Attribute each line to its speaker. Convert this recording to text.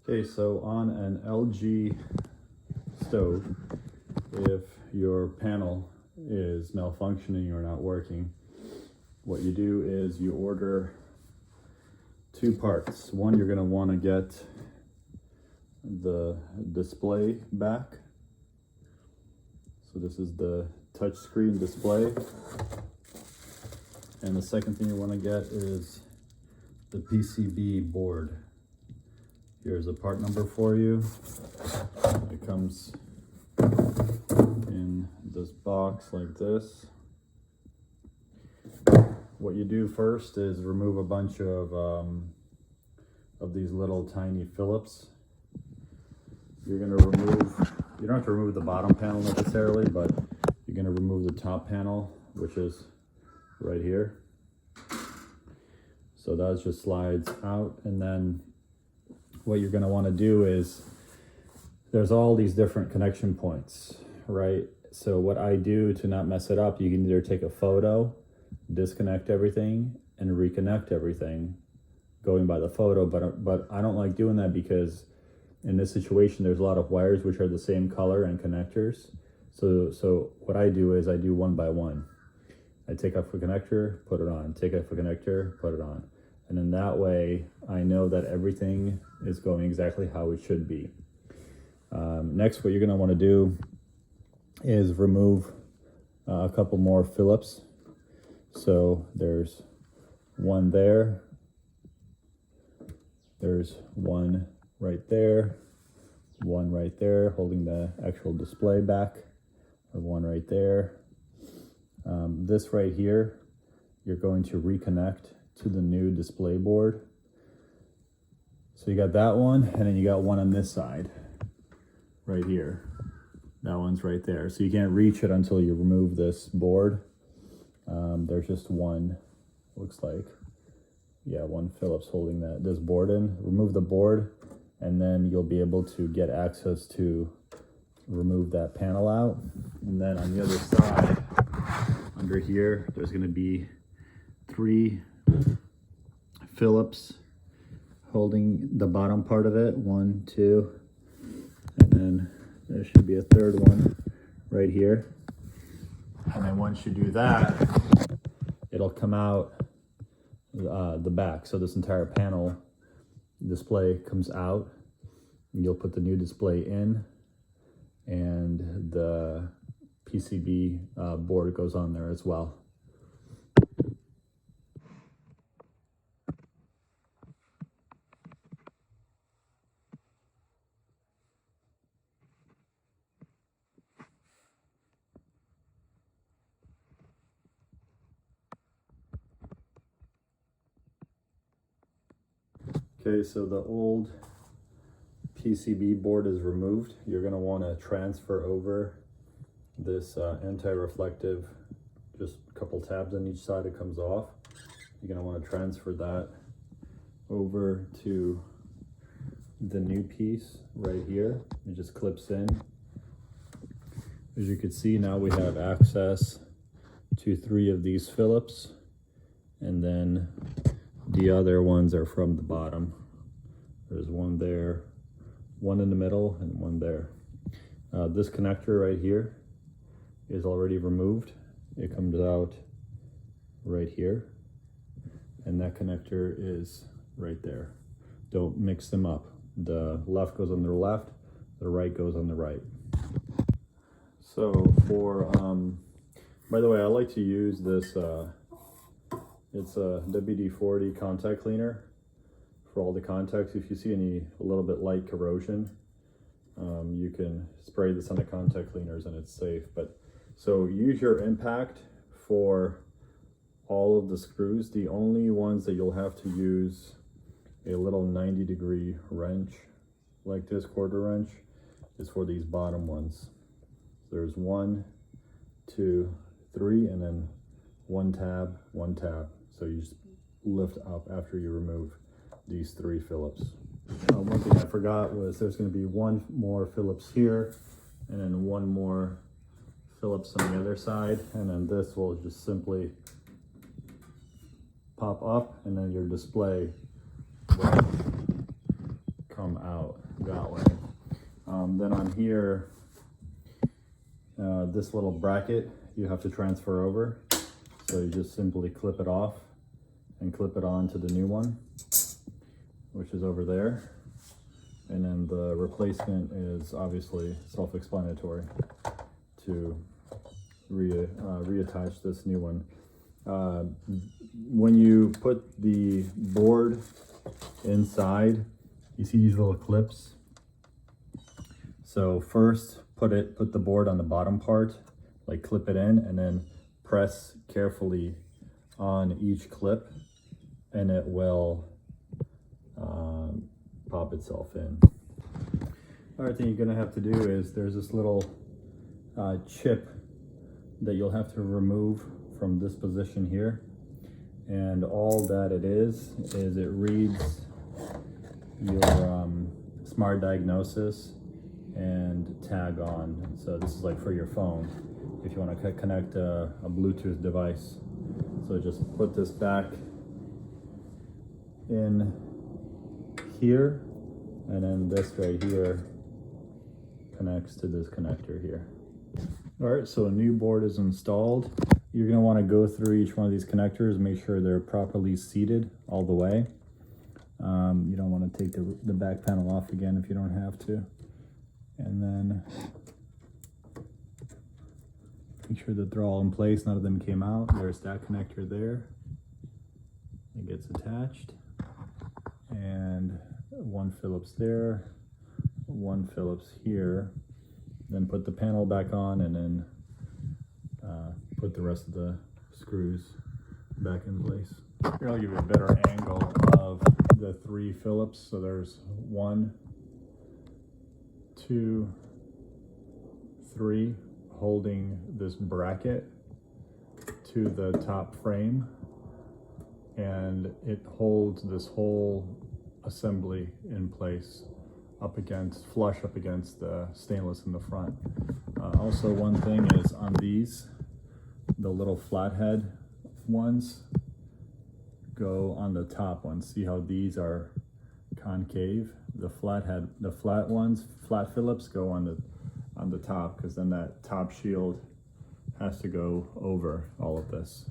Speaker 1: Okay, so on an LG stove, if your panel is malfunctioning or not working, what you do is you order two parts. One, you're going to want to get the display back. So this is the touchscreen display. And the second thing you want to get is the PCB board. Here's a part number for you. It comes in this box like this. What you do first is remove a bunch of these little tiny Phillips. You're going to remove, you don't have to remove the bottom panel necessarily, but you're going to remove the top panel, which is right here. So that just slides out, and then what you're going to want to do is there's all these different connection points, right? So what I do to not mess it up, you can either take a photo, disconnect everything, and reconnect everything going by the photo, but I don't like doing that because in this situation there's a lot of wires which are the same color and connectors. So what I do is I do one by one. I take off a connector, put it on, take off a connector, put it on. And then that way I know that everything is going exactly how it should be. Next, what you're going to want to do is remove a couple more Phillips. So there's one there, there's one right there, one right there holding the actual display back, one right there. This right here, you're going to reconnect to the new display board. So you got that one, and then you got one on this side right here. That one's right there. So you can't reach it until you remove this board. There's just one, looks like, yeah, one Phillips holding this board in. Remove the board, and then you'll be able to get access to remove that panel out. And then on the other side, under here, there's going to be 3 Phillips holding the bottom part of it, 1, 2, and then there should be a third one right here. And then once you do that, it'll come out the back. So this entire panel display comes out. You'll put the new display in, and the PCB board goes on there as well. Okay, so the old PCB board is removed. You're going to want to transfer over this anti-reflective, just a couple tabs on each side, it comes off. You're going to want to transfer that over to the new piece right here. It just clips in. As you can see, now we have access to 3 of these Phillips, and then the other ones are from the bottom. There's one there, one in the middle, and one there. This connector right here is already removed. It comes out right here, and that connector is right there. Don't mix them up. The left goes on the left, the right goes on the right. So for, by the way, I like to use this, it's a WD-40 contact cleaner for all the contacts. If you see a little bit light corrosion, you can spray this on the contact cleaners and it's safe. But so use your impact for all of the screws. The only ones that you'll have to use a little 90-degree wrench like this, quarter wrench, is for these bottom ones. There's 1, 2, 3, and then one tab. So you just lift up after you remove these 3 Phillips. One thing I forgot was there's going to be 1 more Phillips here, and then 1 more Phillips on the other side, and then this will just simply pop up, and then your display will come come out that way. Then on here, this little bracket you have to transfer over. So you just simply clip it off and clip it on to the new one, which is over there. And then the replacement is obviously self-explanatory to reattach this new one. When you put the board inside, you see these little clips. So first put the board on the bottom part, like clip it in, and then press carefully on each clip, and it will pop itself in. Other thing you're gonna have to do is there's this little chip that you'll have to remove from this position here, and all that it is it reads your smart diagnosis and tag on. So this is like for your phone if you want to connect a Bluetooth device. So just put this back in here, and then this right here connects to this connector here. All right, so a new board is installed. You're gonna wanna go through each one of these connectors, make sure they're properly seated all the way. You don't wanna take the back panel off again if you don't have to. And then make sure that they're all in place, none of them came out. There's that connector there. It gets attached. And one Phillips there, one Phillips here. Then put the panel back on, and then put the rest of the screws back in place. Here, I'll give you a better angle of the 3 Phillips. So there's 1, 2, 3 holding this bracket to the top frame, and it holds this whole assembly in place flush up against the stainless in the front. Also, one thing is on these, the little flathead ones go on the top ones. See how these are concave? The flat Phillips go on the top, because then that top shield has to go over all of this.